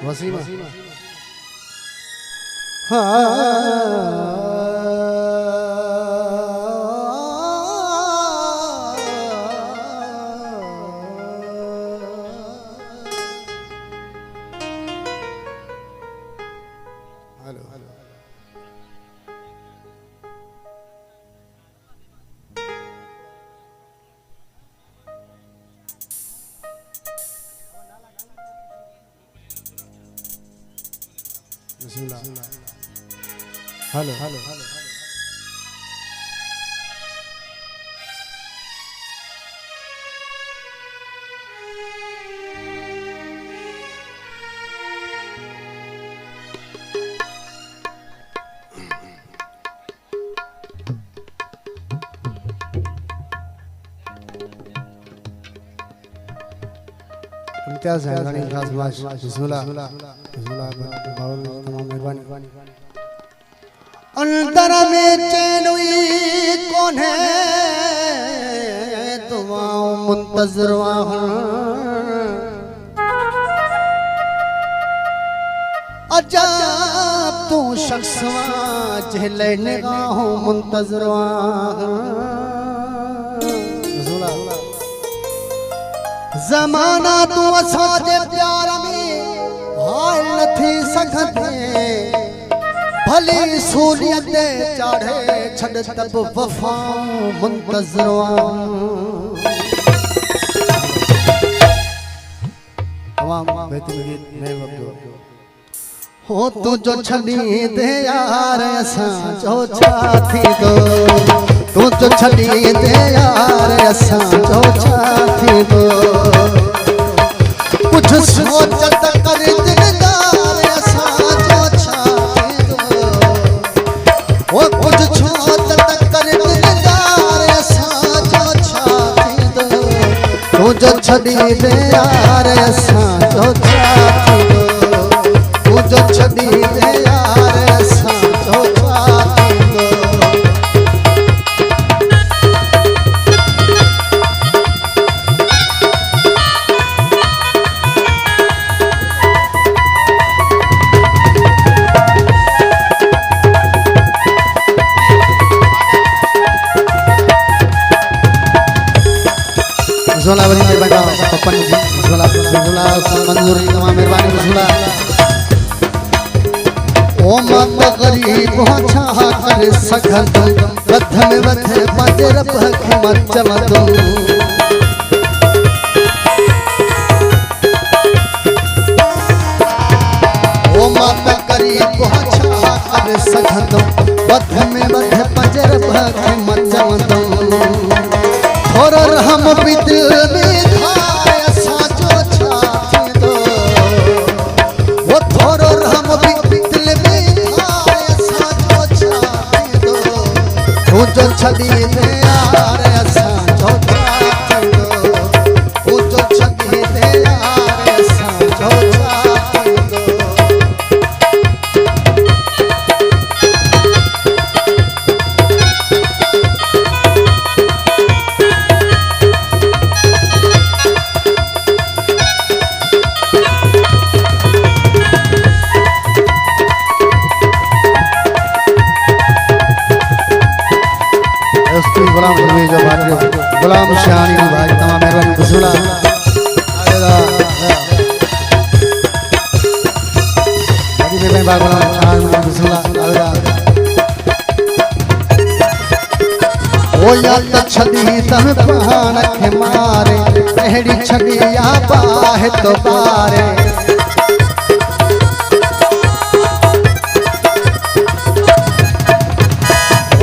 वसीमा hello hello Imtiaz है गाने खास बाश बिस्मिल्लाह बिस्मिल्लाह बाबा तमाम मेहरबानी अंतर में चैनुई कौन है तुम मुंतजर अजब तू शख्स चहले निगाहों मुंतजर ज़माना तू असांजे प्यार में हाल नथी सघंदे भली सूलियत चाढ़े छड़ तब वफा मुंतज़र तमाम बेहतरीन गीत नए वक्त हो तू जो छड़ी दे यार असां जो छा थी दो तू जो छड़ी दे यार असां जो छा थी दो कुछ सोच त कर दिलदार असां जो छा थी दो ओ कुछ सोच त कर दिलदार असां जो छा थी दो तू जो छड़ी दे यार असां जो छा थी दो तू जो छड़ी दे यार असां जो छा थी दो झोला बनी मेहरबानी पप्पन जी झोला झोला मंजूर तमाम मेहरबानी झोला ओ मत गरीब हो छा कर सखत वध में वध पाजे रब के मत चमदो ओ मत गरीब हो छा कर सखत वध में वध पाजे रब के मत चमदो और हम भी दिल में धार असां जो छा थी दो वो थोरो हम भी दिल में धार असां जो छा थी दो तू जो छड़ी दे यार असां जो छा थी दो तू जो छड़ी दे यार असां जो छा थी दो गुलाम जो भाई गुलाम शानी भाई तमाम मेहरबानी बिस्मिल्लाह अभी मेरे भाई गुलाम शानी बिस्मिल्लाह ओ या त छड़ी तम पहाड़ के मारे एड़ी छड़ी या बाहे तो बारे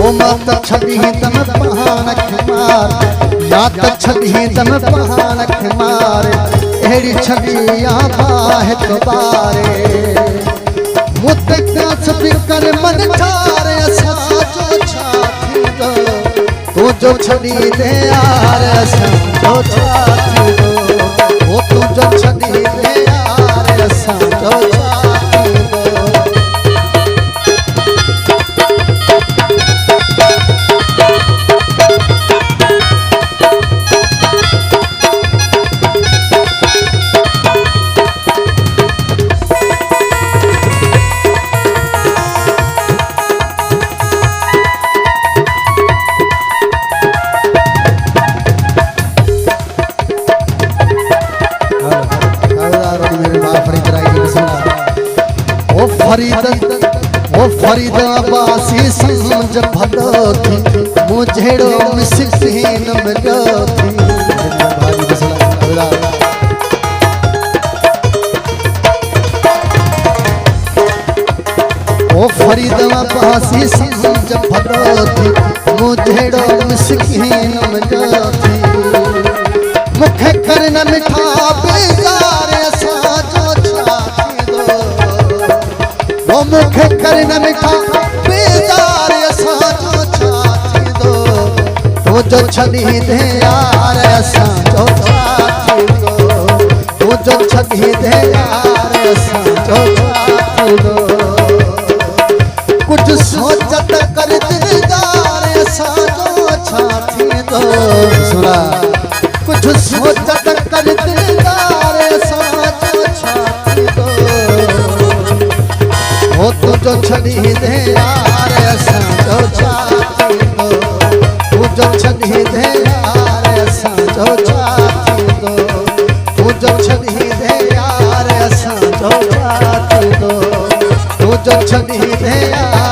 ओ मत छड़ी तम पहाड़ के मार या त छड़ी तम पहाड़ के मार एड़ी छड़ी या बाहे तो बारे मुद्दे प्यास फिकर मन ठारे असां जो छा थी दो तू जो छड़ी दे यार असां जो छा थी दो ओ तू जो छड़ी दे यार असां जो छा थी दो फरीद अब्बासी समझ भलो थी मुझेड़ो मिसकीन मिलो थी। ओ फरीद अब्बासी समझ भलो थी मुझेड़ो मिसकीन मिलो थी। मुखे करन मिठा बेजार असां जो छा थींदो। ओ मुखे करन मिठा बेजार असां जो छा थींदो। तू जो छॾी दे यार असां जो छा थींदो। तू जो छॾी दे यार असां जो छा थींदो। कुछ सोचत कर दिलदार असां जो छा थींदो। सुना कुछ सोचत कर दिलदार असां जो छा थींदो। ओ तुझो छॾी दे यार असां जो छा थींदो। तुझो छॾी दे यार असां जो छा थींदो। तुझो छॾी दे यार असां जो छा थींदो। तुझो छॾी दे यार